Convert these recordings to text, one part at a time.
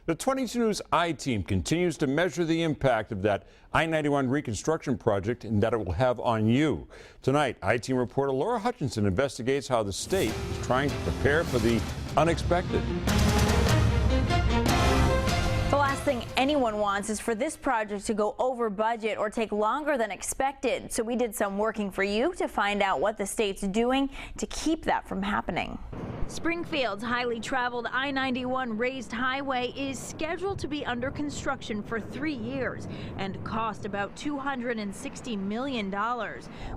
The 22 News I-Team continues to measure the impact of that I-91 reconstruction project and that it will have on you. Tonight, I-Team reporter Laura Hutchinson investigates how the state is trying to prepare for the unexpected. The last thing anyone wants is for this project to go over budget or take longer than expected. So we did some working for you to find out what the state's doing to keep that from happening. Springfield's highly traveled I-91 raised highway is scheduled to be under construction for 3 years and cost about $260 million.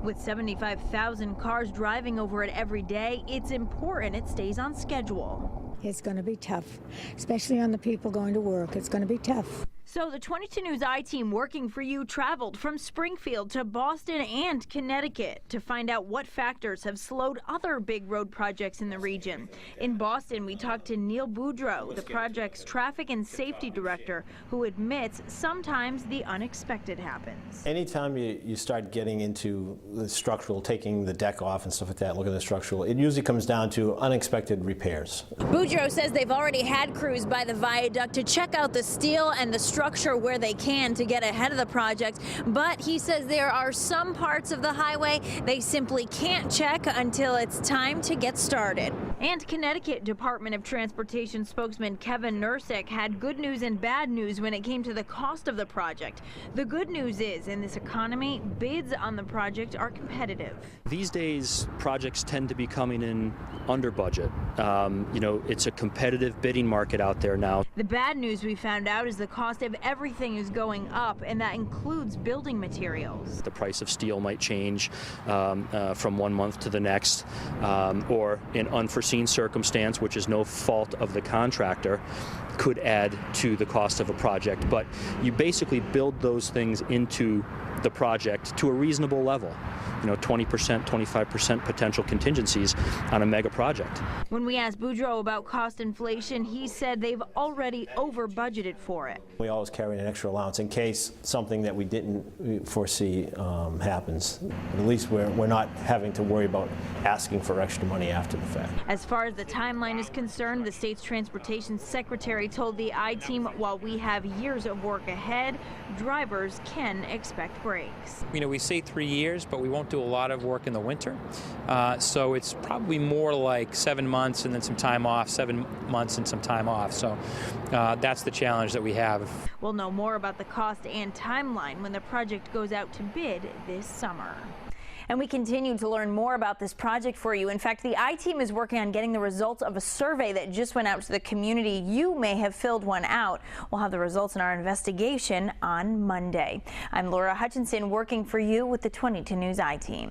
With 75,000 cars driving over it every day, it's important it stays on schedule. It's going to be tough, especially on the people going to work. It's going to be tough. So the 22 News I-Team working for you traveled from Springfield to Boston and Connecticut to find out what factors have slowed other big road projects in the region. In Boston, we talked to Neil Boudreau, the project's traffic and safety director, who admits sometimes the unexpected happens. Anytime you start getting into the structural, taking the deck off and stuff like that, look at the structural, it usually comes down to unexpected repairs. Boudreau says they've already had crews by the viaduct to check out the steel and the structure where they can to get ahead of the project, but he says there are some parts of the highway they simply can't check until it's time to get started. And Connecticut Department of Transportation spokesman Kevin Nursick had good news and bad news when it came to the cost of the project. The good news is, in this economy, bids on the project are competitive. These days, projects tend to be coming in under budget. It's a competitive bidding market out there now. The bad news we found out is the cost of everything is going up, and that includes building materials. The price of steel might change from one month to the next, or in unforeseen circumstance, which is no fault of the contractor, could add to the cost of a project. But you basically build those things into the project to a reasonable level. 20%, 25% potential contingencies on a mega project. When we asked Boudreau about cost inflation, he said they've already over budgeted for it. We always carry an extra allowance in case something that we didn't foresee happens. But at least we're not having to worry about asking for extra money after the fact. As far as the timeline is concerned, the state's transportation secretary told the I-Team while we have years of work ahead, drivers can expect breaks. We say 3 years, but we won't do a lot of work in the winter. So it's probably more like 7 months and then some time off, 7 months and some time off. So that's the challenge that we have. We'll know more about the cost and timeline when the project goes out to bid this summer. And we continue to learn more about this project for you. In fact, the I-Team is working on getting the results of a survey that just went out to the community. You may have filled one out. We'll have the results in our investigation on Monday. I'm Laura Hutchinson working for you with the 22 News I-Team.